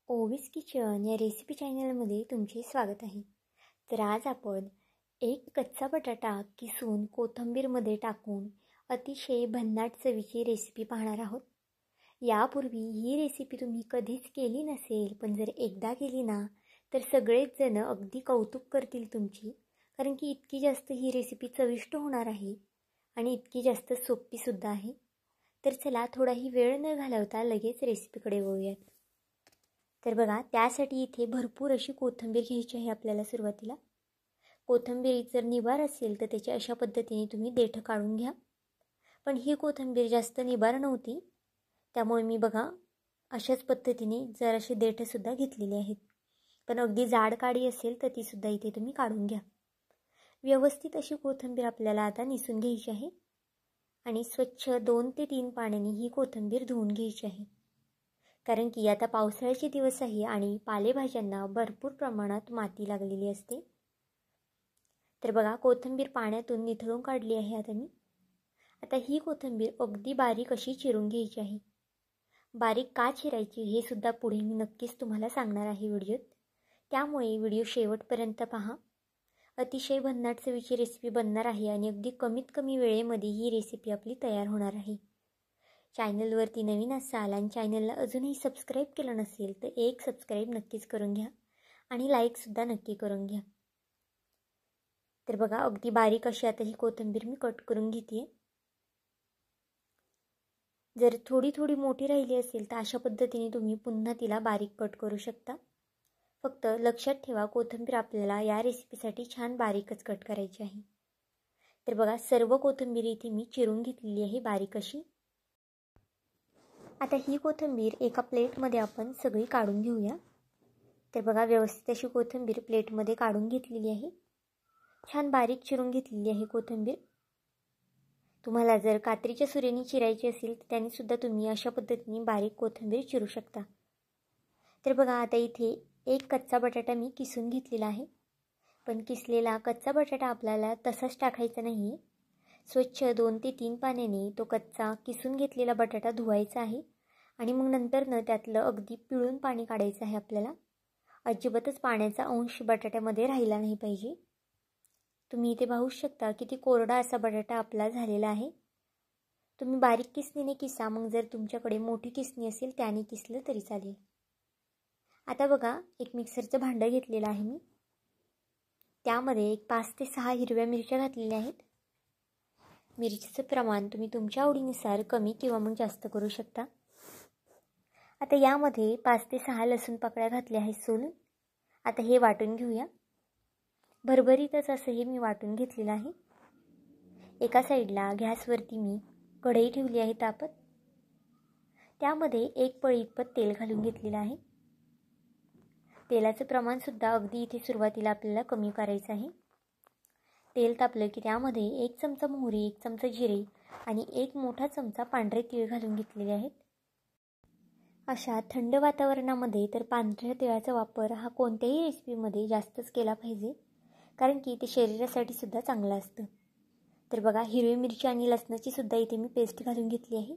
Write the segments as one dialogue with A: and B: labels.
A: ओवीस kitchen या recipe चॅनलमध्ये तुमचे स्वागत आहे। तर आज आपण एक कच्चा बटाटा किसून कोथिंबीरमध्ये टाकून अतिशय भन्नाट चवीची रेसिपी पाहणार आहोत। यापूर्वी ही रेसिपी तुम्ही कधीच केली नसेल, पण जर एकदा केली ना तर सगळेच जण अगदी कौतुक करतील तुमची, कारण की इतकी जास्त ही रेसिपी चविष्ट होणार आहे आणि इतकी जास्त सोपी सुद्धा आहे। तर चला थोडाही वेळ न घालवता लगेच रेसिपीकडे वळूयात। तर बघा, त्यासाठी इथे भरपूर अशी कोथिंबीर घ्यायची आहे आपल्याला। सुरुवातीला कोथिंबीर जर निबार असेल तर त्याची अशा पद्धतीने तुम्ही देठ काढून घ्या, पण ही कोथिंबीर जास्त निबार नव्हती, त्यामुळे मी बघा अशाच पद्धतीने जराशी देठसुद्धा घेतलेली आहेत। पण अगदी जाड काडी असेल तर ती सुद्धा इथे तुम्ही काढून घ्या। व्यवस्थित अशी कोथिंबीर आपल्याला आता निसून घ्यायची आहे आणि स्वच्छ 2 ते 3 पाण्याने ही कोथिंबीर धुवून घ्यायची आहे, कारण की आता पावसाळ्याचे दिवस आहे आणि पालेभाज्यांना भरपूर प्रमाणात माती लागलेली असते। तर बघा, कोथिंबीर पाण्यातून निथळून काढली आहे आता मी। आता ही कोथिंबीर अगदी बारीक अशी चिरून घ्यायची आहे। बारीक का चिरायची हे सुद्धा पुढे मी नक्कीच तुम्हाला सांगणार आहे व्हिडिओत, त्यामुळे व्हिडिओ शेवटपर्यंत पहा। अतिशय भन्नाट चवीची रेसिपी बनणार आहे आणि अगदी कमीत कमी वेळेमध्ये ही रेसिपी आपली तयार होणार आहे। चॅनलवरती नवीन असाल आणि चॅनलला अजूनही सबस्क्राईब केलं नसेल तर एक सबस्क्राईब नक्कीच करून घ्या आणि लाईकसुद्धा नक्की करून घ्या। तर बघा, अगदी बारीक अशी आता ही कोथिंबीर मी कट करून घेते। जर थोडी थोडी मोठी राहिली असेल तर अशा पद्धतीने तुम्ही पुन्हा तिला बारीक कट करू शकता। फक्त लक्षात ठेवा, कोथिंबीर आपल्याला या रेसिपीसाठी छान बारीकच कट करायची आहे। तर बघा, सर्व कोथिंबीर इथे मी चिरून घेतलेली आहे बारीक अशी। आता ही कोथिंबीर एका प्लेटमध्ये आपण सगळी काढून घेऊया। तर बघा, व्यवस्थित अशी कोथिंबीर प्लेटमध्ये काढून घेतलेली आहे। छान बारीक चिरून घेतलेली आहे कोथिंबीर। तुम्हाला जर कात्रीच्या सुरीने चिरायची असेल तर त्याने सुद्धा तुम्ही अशा पद्धतीने बारीक कोथिंबीर चिरू शकता। तर बघा, आता इथे एक कच्चा बटाटा मी किसून घेतलेला आहे, पण किसलेला कच्चा बटाटा आपल्याला तसाच टाकायचा नाही। स्वच्छ 2 ते 3 पाण्याने तो कच्चा किसून घेतलेला बटाटा धुवायचा आहे आणि मग नंतर त्यातलं अगदी पिळून पाणी काढायचं आहे आपल्याला। अजिबातच पाण्याचा अंश बटाट्यामध्ये राहिला नाही पाहिजे। तुम्ही इथे पाहू शकता किती कोरडा असा बटाटा आपला झालेला आहे। तुम्ही बारीक किसणीने किसा, मग जर तुमच्याकडे मोठी किसणी असेल त्याने किसलं तरी चालेल। आता बघा, एक मिक्सरचं भांडं घेतलेलं आहे मी, त्यामध्ये एक 5 ते 6 हिरव्या मिरच्या घातलेल्या आहेत। मिरचीचं प्रमाण तुम्ही तुमच्या आवडीनुसार कमी किंवा मग जास्त करू शकता। आता यामध्ये 5 ते 6 लसूण पाकळ्या घातल्या आहेत सोलून। आता हे वाटून घेऊया। भरभरीतच असं हे मी वाटून घेतलेलं आहे। एका साईडला गॅसवरती मी कढई ठेवली आहे तापत, त्यामध्ये 1 पळी इतपत तेल घालून घेतलेलं आहे। तेलाचं प्रमाणसुद्धा अगदी इथे सुरुवातीला आपल्याला कमी करायचं आहे। तेल तापलं की त्यामध्ये 1 चमचा मोहरी, 1 चमचा जिरे आणि 1 मोठा चमचा पांढरे तीळ घालून घेतलेले आहेत। अशा थंड वातावरणामध्ये तर पांढऱ्या तिळाचा वापर हा कोणत्याही रेसिपीमध्ये जास्तच केला पाहिजे, कारण की ते शरीरासाठी सुद्धा चांगलं असतं। तर बघा, हिरवी मिरची आणि लसणाची सुद्धा इथे मी पेस्ट घालून घेतली आहे।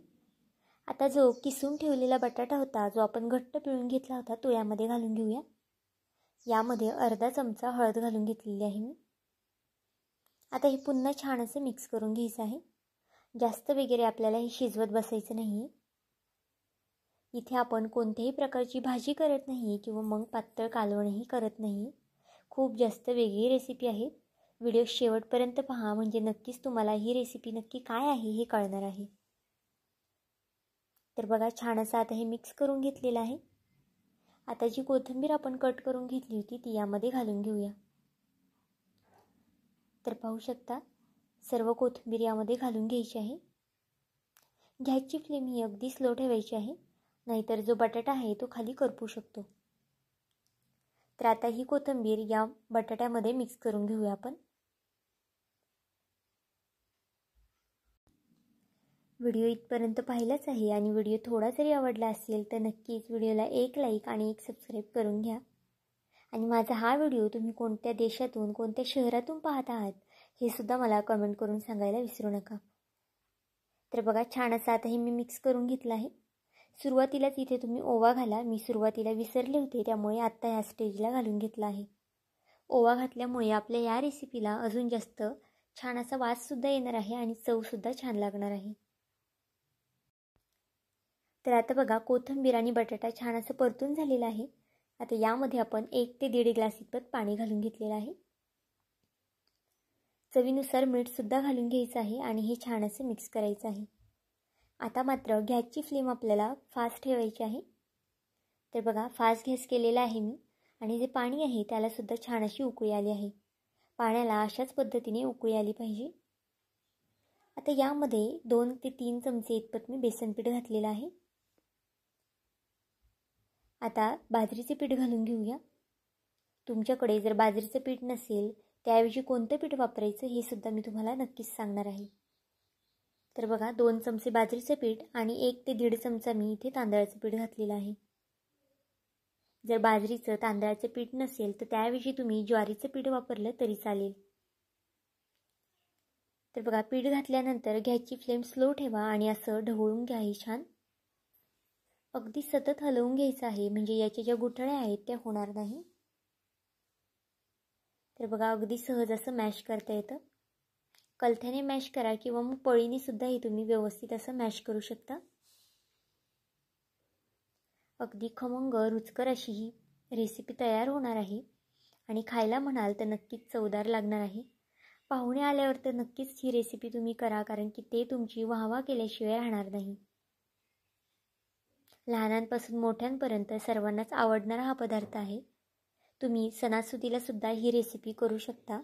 A: आता जो किसून ठेवलेला बटाटा होता, जो आपण घट्ट पिळून घेतला होता, तो यामध्ये घालून घेऊया। यामध्ये अर्धा चमचा हळद घालून घेतलेली आहे मी। आता हे पुन्हा छान असं मिक्स करून घ्यायचं आहे। जास्त वगैरे आपल्याला हे शिजवत बसायचं नाही। इथे आपण कोणत्याही प्रकारची भाजी करत नाही किंवा मग पातळ कालवणही करत नाही। खूप जास्त वेगळी रेसिपी आहे। व्हिडिओ शेवटपर्यंत पहा, म्हणजे नक्कीच तुम्हाला ही रेसिपी नक्की काय आहे हे कळणार आहे। तर बघा, छान असं आता हे मिक्स करून घेतलेलं आहे। आता जी कोथिंबीर आपण कट करून घेतली होती ती यामध्ये घालून घेऊया। तर पाहू शकता, सर्व कोथिंबीर यामध्ये घालून घ्यायची आहे। गॅसची फ्लेम ही अगदी स्लो ठेवायची आहे, नाहीतर जो बटाटा आहे तो खाली करपू शकतो। तर आता ही कोथिंबीर या बटाट्यामध्ये मिक्स करून घेऊया आपण। व्हिडिओ इथपर्यंत पाहिलाच आहे आणि व्हिडिओ थोडा जरी आवडला असेल तर नक्कीच व्हिडिओला एक लाईक आणि एक सबस्क्राईब करून घ्या। आणि माझा हा व्हिडिओ तुम्ही कोणत्या देशातून, कोणत्या शहरातून पाहत आहात हे सुद्धा मला कमेंट करून सांगायला विसरू नका। तर बघा, छान असं आता हे मी मिक्स करून घेतलं आहे। सुरुवातीलाच इथे तुम्ही ओवा घाला. मी सुरुवातीला विसरले होते, त्यामुळे आत्ता ह्या स्टेजला घालून घेतला आहे. ओवा घातल्यामुळे आपल्या या रेसिपीला अजून जास्त छान असा वाससुद्धा येणार आहे आणि चवसुद्धा छान लागणार आहे. तर आता बघा कोथिंबीर आणि बटाटा छान असं परतून झालेला आहे. आता यामध्ये आपण 1 ते 1.5 ग्लास इतपत पाणी घालून घेतलेलं आहे. चवीनुसार मीठसुद्धा घालून घ्यायचं आहे आणि हे छान असं मिक्स करायचं आहे. आता मात्र गॅसची फ्लेम आपल्याला फास्ट ठेवायची आहे. तर बघा फास्ट गॅस केलेला आहे मी आणि जे पाणी आहे त्यालासुद्धा छान अशी उकळी आली आहे. पाण्याला अशाच पद्धतीने उकळी आली पाहिजे. आता यामध्ये 2 ते 3 चमचे इतपत मी बेसन पीठ घातलेलं आहे. आता बाजरीचे पीठ घालून घेऊया. तुमच्याकडे जर बाजरीचं पीठ नसेल त्याऐवजी कोणतं पीठ वापरायचं हे सुद्धा मी तुम्हाला नक्कीच सांगणार आहे. तर बघा 2 चमचे बाजरीचं पीठ आणि 1 ते 1.5 चमचा मी इथे तांदळाचं पीठ घातलेलं आहे. जर बाजरीचं तांदळाचं पीठ नसेल तर त्याऐवजी तुम्ही ज्वारीचं पीठ वापरलं तरी चालेल. तर बघा पीठ घातल्यानंतर गॅसची फ्लेम स्लो ठेवा आणि असं ढवळून घ्या. हे छान अगदी सतत हलवून घ्यायचं आहे, म्हणजे याच्या ज्या गुठळ्या आहेत त्या होणार नाही. तर बघा अगदी सहज असं मॅश करता येतं. कलथ्याने मॅश करा किंवा मग पळीने सुद्धा हे तुम्ही व्यवस्थित असं मॅश करू शकता. अगदी खमंग रुचकर अशी ही रेसिपी तयार होणार आहे आणि खायला म्हणाल तर नक्कीच चवदार लागणार आहे. पाहुणे आल्यावर तर नक्कीच ही रेसिपी तुम्ही करा, कारण की ते तुमची वाहवा केल्याशिवाय राहणार नाही. लहानांपासून मोठ्यांपर्यंत सर्वांनाच आवडणारा हा पदार्थ आहे. तुम्ही सणासुदीला सुद्धा ही रेसिपी करू शकता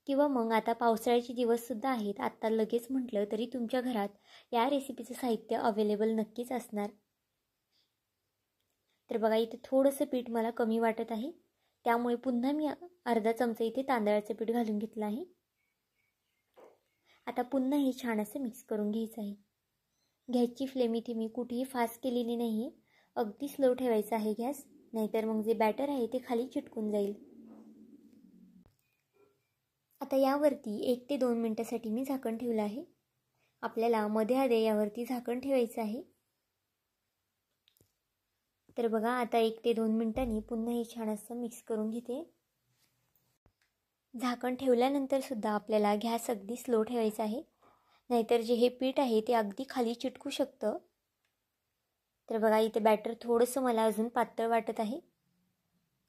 A: किंवा मग आता पावसाळ्याचे दिवससुद्धा आहेत. आत्ता लगेच म्हटलं तरी तुमच्या घरात या रेसिपीचं साहित्य अवेलेबल नक्कीच असणार. तर बघा इथे थोडंसं पीठ मला कमी वाटत आहे, त्यामुळे पुन्हा मी अर्धा चमचा इथे तांदळाचं पीठ घालून घेतलं आहे. आता पुन्हा हे छान असं मिक्स करून घ्यायचं आहे. गॅसची फ्लेम इथे मी कुठेही फास्ट केलेली नाही, अगदी स्लो ठेवायचा आहे गॅस, नाहीतर मग जे बॅटर आहे ते खाली चिटकून जाईल. आता यावरती 1 ते 2 मिनिटासाठी मी झाकण ठेवलं आहे. आपल्याला मध्ये आधे यावरती झाकण ठेवायचं आहे. तर बघा आता 1 ते 2 मिनिटांनी पुन्हा हे छान असं मिक्स करून घेते. झाकण ठेवल्यानंतर सुद्धा आपल्याला गॅस अगदी स्लो ठेवायचा आहे, नाहीतर जे हे पीठ आहे ते अगदी खाली चिटकू शकतं. तर बघा इथे बॅटर थोडंसं मला अजून पातळ वाटत आहे,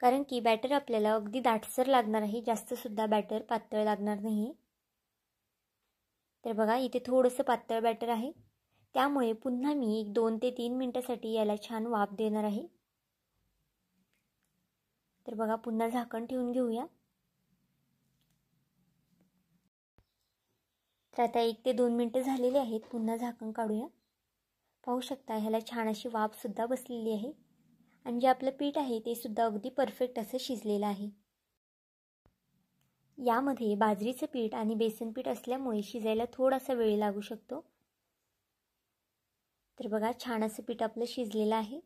A: कारण की बॅटर आपल्याला अगदी दाटसर लागणार आहे, जास्तसुद्धा बॅटर पातळ लागणार नाही. तर बघा इथे थोडंसं पातळ बॅटर आहे, त्यामुळे पुन्हा मी 2 ते 3 मिनिटासाठी याला छान वाफ देणार आहे. तर बघा पुन्हा झाकण ठेवून घेऊया. तर आता 1 ते 2 मिनिटं झालेली आहेत. पुन्हा झाकण काढूया. पाहू शकता ह्याला छान अशी वाफसुद्धा बसलेली आहे आणि जे आपलं पीठ आहे ते सुद्धा अगदी परफेक्ट असं शिजलेलं आहे. यामध्ये बाजरीचं पीठ आणि बेसन पीठ असल्यामुळे शिजायला थोडासा वेळ लागू शकतो. तर बघा छान असं पीठ आपलं शिजलेलं आहे.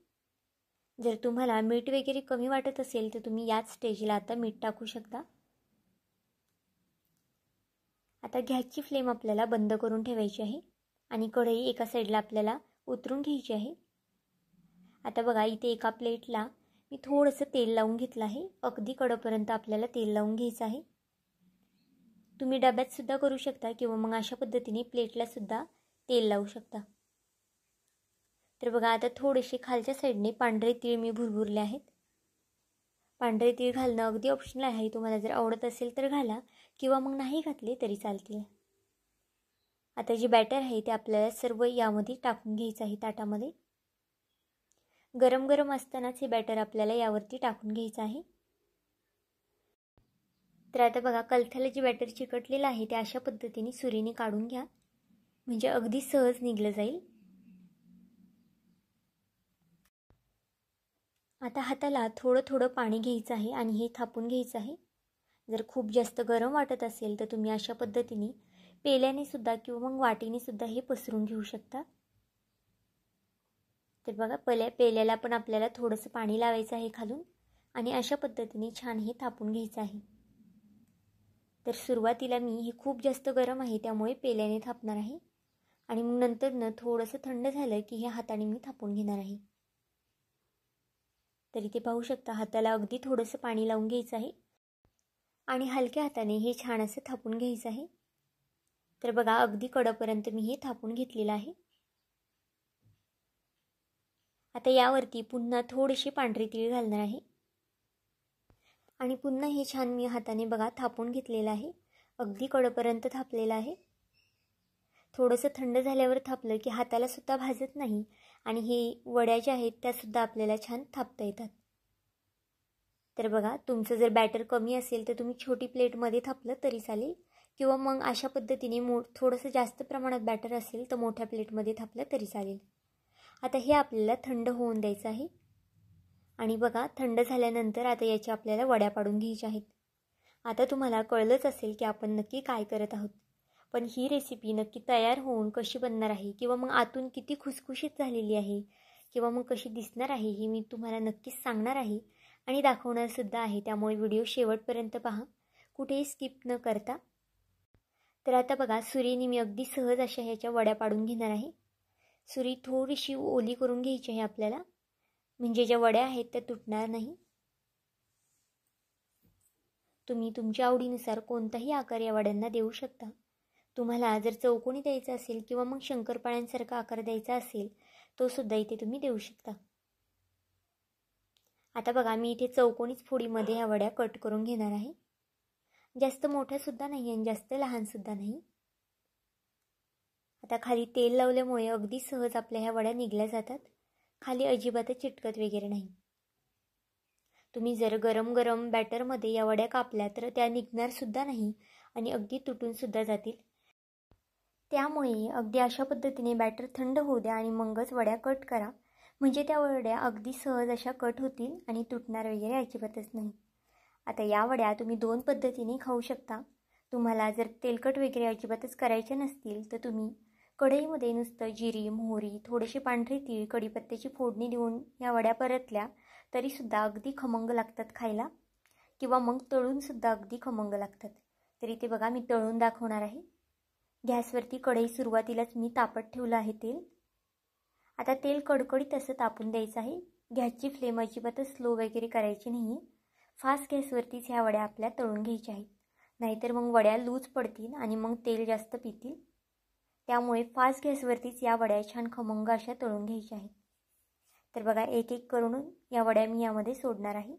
A: जर तुम्हाला मीठ वगैरे कमी वाटत असेल तर तुम्ही याच स्टेजला आता मीठ टाकू शकता. आता गॅसची फ्लेम आपल्याला बंद करून ठेवायची आहे आणि कढई एका साईडला आपल्याला उतरून घ्यायची आहे. आता बघा इथे एका प्लेटला मी थोडंसं तेल लावून घेतलं आहे. अगदी कडेपर्यंत आपल्याला तेल लावून घ्यायचं आहे. तुम्ही डब्यात सुद्धा करू शकता किंवा मग अशा पद्धतीने प्लेटला सुद्धा तेल लावू शकता. तर बघा आता थोडेसे खालच्या साईडने पांढरे तीळ मी भुरभुरले आहेत. पांढरे तीळ घालणं अगदी ऑप्शनल आहे, तुम्हाला जर आवडत असेल तर घाला किंवा मग नाही घातले तरी चालतील. आता जे बॅटर आहे ते आपल्याला सर्व यामध्ये टाकून घ्यायचं आहे ताटामध्ये. गरम गरम असतानाच हे बॅटर आपल्याला यावरती टाकून घ्यायचं आहे. तर आता बघा कलथ्याला जे बॅटर चिकटलेलं आहे ते अशा पद्धतीने सुरीने काढून घ्या, म्हणजे अगदी सहज निघलं जाईल. आता हाताला थोडं थोडं पाणी घ्यायचं आहे आणि हे थापून घ्यायचं आहे. जर खूप जास्त गरम वाटत असेल तर तुम्ही अशा पद्धतीने पेल्याने सुद्धा किंवा मग वाटीने सुद्धा हे पसरून घेऊ शकता. तर बघा पेल्याला पण आपल्याला थोडंसं पाणी लावायचं आहे खालून आणि अशा पद्धतीने छान हे थापून घ्यायचं आहे. तर सुरुवातीला मी हे खूप जास्त गरम आहे त्यामुळे पेल्याने थापणार आहे आणि मग नंतर थोडंसं थंड झालं की हे हाताने मी थापून घेणार आहे. तर इथे पाहू शकता हाताला अगदी थोडंसं पाणी लावून घ्यायचं आहे आणि हलक्या हाताने हे छान असं थापून घ्यायचं आहे. तर बघा अगदी कडेपर्यंत मी हे थापून घेतलेलं आहे. आता यावरती पुन्हा थोडीशी पांढरी तीळ घालणार आहे आणि पुन्हा हे छान मी हाताने बघा थापून घेतलेलं आहे. अगदी कडेपर्यंत थापलेलं आहे. थोडंसं थंड झाल्यावर थापलं की हाताला सुद्धा भाजत नाही आणि हे वड्या ज्या आहेत त्यासुद्धा आपल्याला छान थापता येतात. तर बघा तुमचं जर बॅटर कमी असेल तर तुम्ही छोटी प्लेटमध्ये थापलं तरी चालेल किंवा मग अशा पद्धतीने थोडंसं जास्त प्रमाणात बॅटर असेल तर मोठ्या प्लेटमध्ये थापलं तरी चालेल. आता हे आपल्याला थंड होऊन द्यायचं आहे आणि बघा थंड झाल्यानंतर आता याच्या आपल्याला वड्या पाडून घ्यायच्या आहेत. आता तुम्हाला कळलंच असेल की आपण नक्की काय करत आहोत, पण ही रेसिपी नक्की तयार होऊन कशी बनणार आहे किंवा मग आतून किती खुसखुशीत झालेली आहे किंवा मग कशी दिसणार आहे हे मी तुम्हाला नक्कीच सांगणार आहे आणि दाखवणारसुद्धा आहे. त्यामुळे व्हिडिओ शेवटपर्यंत पहा, कुठेही स्किप न करता. तर आता बघा सुरीने मी अगदी सहज अशा ह्याच्या वड्या पाडून घेणार आहे. सुरी थोडीशी ओली करून घ्यायची आहे आपल्याला, म्हणजे ज्या वड्या आहेत त्या तुटणार नाही. तुम्ही तुमच्या आवडीनुसार कोणताही आकार या वड्यांना देऊ शकता. तुम्हाला जर चौकोनी द्यायचा असेल किंवा मग शंकरपाळ्यांसारखा आकार द्यायचा असेल तो सुद्धा इथे तुम्ही देऊ शकता. आता बघा मी इथे चौकोनीच फोडीमध्ये ह्या वड्या कट करून घेणार आहे. जास्त मोठ्यासुद्धा नाही आणि जास्त लहानसुद्धा नाही. आता खाली तेल लावल्यामुळे अगदी सहज आपल्या ह्या वड्या निघल्या जातात. खाली अजिबातच चिटकत वगैरे नाही. तुम्ही जर गरम गरम बॅटरमध्ये या वड्या कापल्या तर त्या निघणारसुद्धा नाही आणि अगदी तुटूनसुद्धा जातील. त्यामुळे अगदी अशा पद्धतीने बॅटर थंड होऊ द्या आणि मगच वड्या कट करा, म्हणजे त्या वड्या अगदी सहज अशा कट होतील आणि तुटणार वगैरे अजिबातच नाही. आता या वड्या तुम्ही 2 पद्धतीने खाऊ शकता. तुम्हाला जर तेलकट वगैरे अजिबातच करायचे नसतील तर तुम्ही कढईमध्ये नुसतं जिरी, मोहरी, थोडेसे पांढरे तीळ, कढीपत्त्याची फोडणी देऊन या वड्या परतल्या तरीसुद्धा अगदी खमंग लागतात खायला किंवा मग तळूनसुद्धा अगदी खमंग लागतात. तर इथे बघा मी तळून दाखवणार आहे. गॅसवरती कढई सुरुवातीलाच मी तापत ठेवलं आहे तेल. आता तेल कडकडीत असं तापून द्यायचं आहे. गॅसची फ्लेम अजिबातच स्लो वगैरे करायची नाही. फास्ट गॅसवरतीच ह्या वड्या आपल्या तळून घ्यायच्या आहेत, नाहीतर मग वड्या लूज पडतील आणि मग तेल जास्त पितील. त्यामुळे फास्ट गॅसवरतीच या वड्या छान खमंग अशा तळून घ्यायच्या आहेत. तर बघा एक एक करून या वड्या मी यामध्ये सोडणार आहे.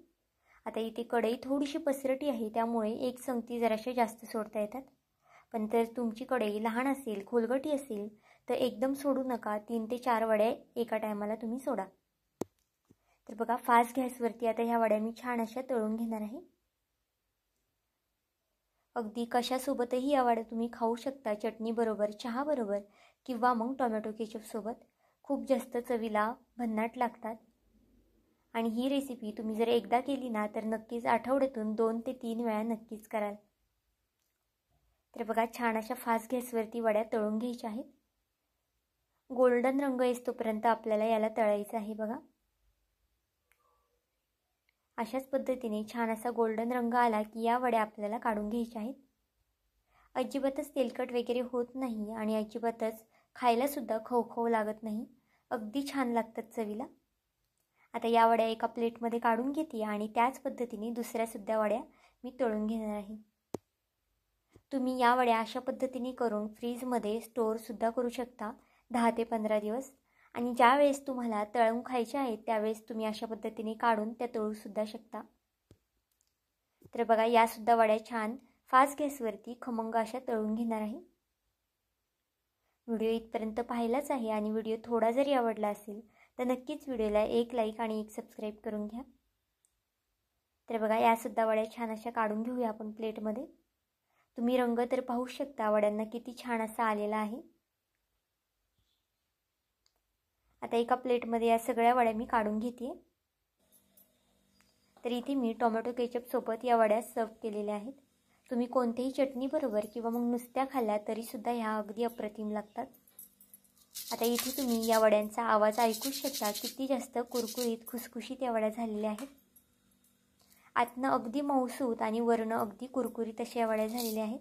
A: आता इथे कढई थोडीशी पसरटी आहे त्यामुळे एक संगती जराशा जास्त सोडता येतात, पण जर तुमची कढई लहान असेल, खोलगटी असेल तर एकदम सोडू नका. 3 ते 4 वड्या एका टायमाला तुम्ही सोडा. तर बघा फास्ट गॅसवरती आता ह्या वड्या मी छान अशा तळून घेणार आहे. अगदी कशासोबतही या वड्या तुम्ही खाऊ शकता. चटणीबरोबर, चहाबरोबर किंवा मग टोमॅटो केचपसोबत. खूप जास्त चवीला भन्नाट लागतात आणि ही रेसिपी तुम्ही जर एकदा केली ना तर नक्कीच आठवड्यातून 2 ते 3 वेळा नक्कीच कराल. तर बघा छान अशा फास्ट गॅसवरती वड्या तळून घ्यायच्या आहेत. गोल्डन रंग येतोपर्यंत आपल्याला याला तळायचं आहे. बघा अशाच पद्धतीने छान असा गोल्डन रंग आला की या वड्या आपल्याला काढून घ्यायच्या आहेत. अजिबातच तेलकट वगैरे होत नाही आणि अजिबातच खायलासुद्धा खवखव लागत नाही. अगदी छान लागतात चवीला. आता या वड्या एका प्लेटमध्ये काढून घेते आणि त्याच पद्धतीने दुसऱ्यासुद्धा वड्या मी तळून घेणार आहे. तुम्ही या वड्या अशा पद्धतीने करून फ्रीजमध्ये स्टोअरसुद्धा करू शकता 10 ते 15 दिवस. आणि ज्या वेळेस तुम्हाला तळून खायच्या आहेत त्यावेळेस तुम्ही अशा पद्धतीने काढून त्या तळूसुद्धा शकता. तर बघा यासुद्धा वड्या छान फास्ट गॅसवरती खमंग अशा तळून घेणार आहे. व्हिडिओ इथपर्यंत पाहिलाच आहे आणि व्हिडिओ थोडा जरी आवडला असेल तर नक्कीच व्हिडिओला एक लाईक आणि एक सबस्क्राईब करून घ्या. तर बघा यासुद्धा वड्या छान अशा काढून घेऊया आपण प्लेटमध्ये. तुम्ही रंग तर पाहू शकता वड्यांना किती छान असा आलेला आहे. आता एका प्लेटमध्ये या सगळ्या वड्या मी काढून घेते. तर इथे मी टोमॅटो केचपसोबत या वड्या सर्व केलेल्या आहेत. तुम्ही कोणत्याही चटणीबरोबर किंवा मग नुसत्या खाल्ल्या तरीसुद्धा ह्या अगदी अप्रतिम लागतात. आता इथे तुम्ही या वड्यांचा आवाज ऐकू शकता. किती जास्त कुरकुरीत खुसखुशीत या वड्या झालेल्या आहेत. आतनं अगदी मऊसूत आणि वरनं अगदी कुरकुरीत अशा या वड्या झालेल्या आहेत.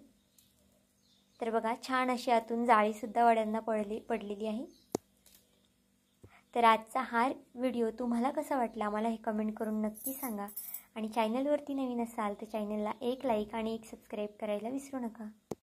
A: तर बघा छान अशी आतून जाळीसुद्धा वड्यांना पडलेली आहे. तर आजचा हा व्हिडिओ तुम्हाला कसा वाटला मला हे कमेंट करून नक्की सांगा. आणि चॅनलवरती नवीन असाल तर चॅनलला एक लाईक आणि एक सबस्क्राईब करायला विसरू नका.